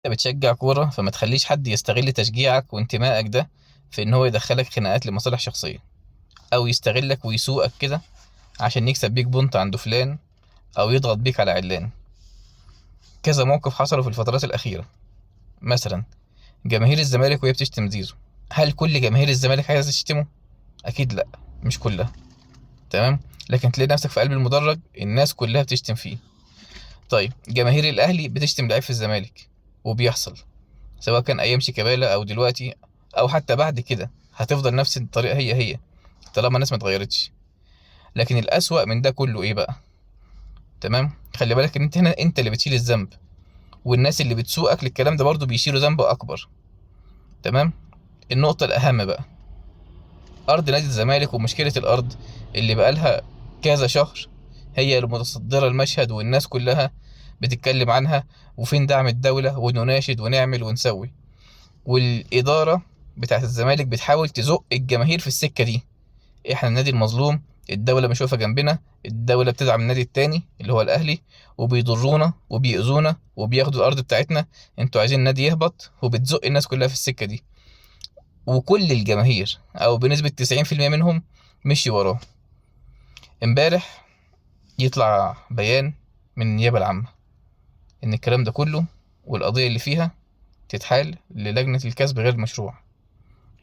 انت بتشجع كورة، فما تخليش حد يستغل تشجيعك وانتمائك ده في ان هو يدخلك خناقات لمصالح شخصية، او يستغلك ويسوقك كده عشان يكسب بيك بونت عند فلان، او يضغط بيك على علان. كذا موقف حصلوا في الفترات الأخيرة. مثلا جماهير الزمالك وهي بتشتم زيزو، هل كل جماهير الزمالك عايزة تشتمه؟ أكيد لأ، مش كلها. تمام. لكن تلاقي نفسك في قلب المدرج الناس كلها بتشتم فيه. طيب جماهير الأهلي بتشتم لعيب في الزمالك، وبيحصل، سواء كان أيام شيكابالا أو دلوقتي أو حتى بعد كده، هتفضل نفس الطريقة هي طالما الناس ما اتغيرتش. لكن الأسوأ من ده كله إيه بقى؟ تمام، خلي بالك إن أنت هنا أنت اللي بتشيل الذنب، والناس اللي بتسوقك للكلام ده برضو بيشيلوا ذنب أكبر. تمام. النقطة الأهم بقى، أرض نادي الزمالك ومشكلة الأرض اللي بقالها كذا شهر هي المتصدرة المشهد، والناس كلها بتتكلم عنها، وفين دعم الدولة، ونناشد ونعمل ونسوي. والإدارة بتاعت الزمالك بتحاول تزق الجماهير في السكة دي. احنا النادي المظلوم، الدولة مش واقفة جنبنا، الدولة بتدعم النادي التاني اللي هو الأهلي، وبيضرونا وبيأذونا وبياخدوا الأرض بتاعتنا، انتوا عايزين النادي يهبط، وبتزق الناس كلها في السكة دي. وكل الجماهير او بنسبة 90% منهم مشي وراه. امبارح يطلع بيان من النيابة العامة ان الكلام ده كله والقضية اللي فيها تتحال للجنة الكسب غير المشروع.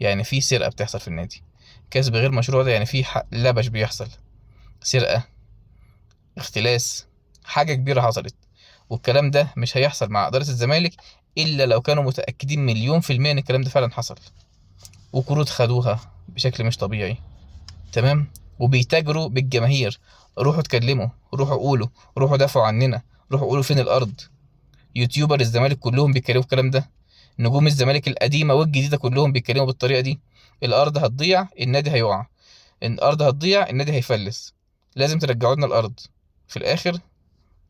يعني في سرقة بتحصل في النادي. كسب غير مشروع ده يعني في لبش بيحصل، سرقة، اختلاس، حاجة كبيرة حصلت. والكلام ده مش هيحصل مع إدارة الزمالك إلا لو كانوا متأكدين مليون في المية إن الكلام ده فعلا حصل. وكروت خدوها بشكل مش طبيعي. تمام. وبيتاجروا بالجماهير. روحوا اتكلموا، روحوا قولوا، روحوا دافعوا عننا، روحوا قولوا فين الارض. يوتيوبر الزمالك كلهم بيتكلموا الكلام ده، نجوم الزمالك القديمه والجديده كلهم بيتكلموا بالطريقه دي. الارض هتضيع، النادي هيقع. الارض هتضيع، النادي هيفلس. لازم ترجعوا لنا الارض. في الاخر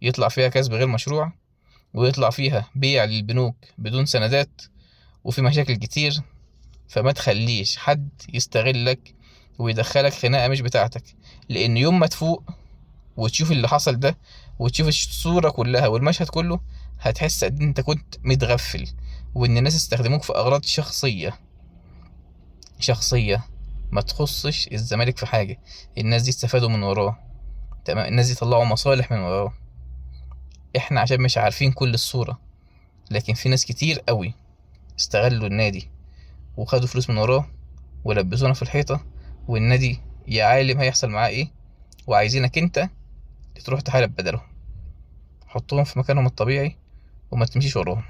يطلع فيها كسب غير مشروع، ويطلع فيها بيع للبنوك بدون سندات، وفي مشاكل كتير. فما تخليش حد يستغلك ويدخلك خناقة مش بتاعتك. لأن يوم ما تفوق وتشوف اللي حصل ده، وتشوف الصورة كلها والمشهد كله، هتحس قد إيه انت كنت متغفل، وان الناس استخدموك في اغراض شخصية ما تخصش الزمالك في حاجة. الناس دي استفادوا من وراه. تمام، الناس دي طلعوا مصالح من وراه. احنا عشان مش عارفين كل الصورة، لكن في ناس كتير قوي استغلوا النادي وخدوا فلوس من وراه ولبسونا في الحيطة. والنادي يا عالم هيحصل معاه ايه، وعايزينك انت تروح تحارب بدلهم. حطهم في مكانهم الطبيعي وما تمشيش وراهم.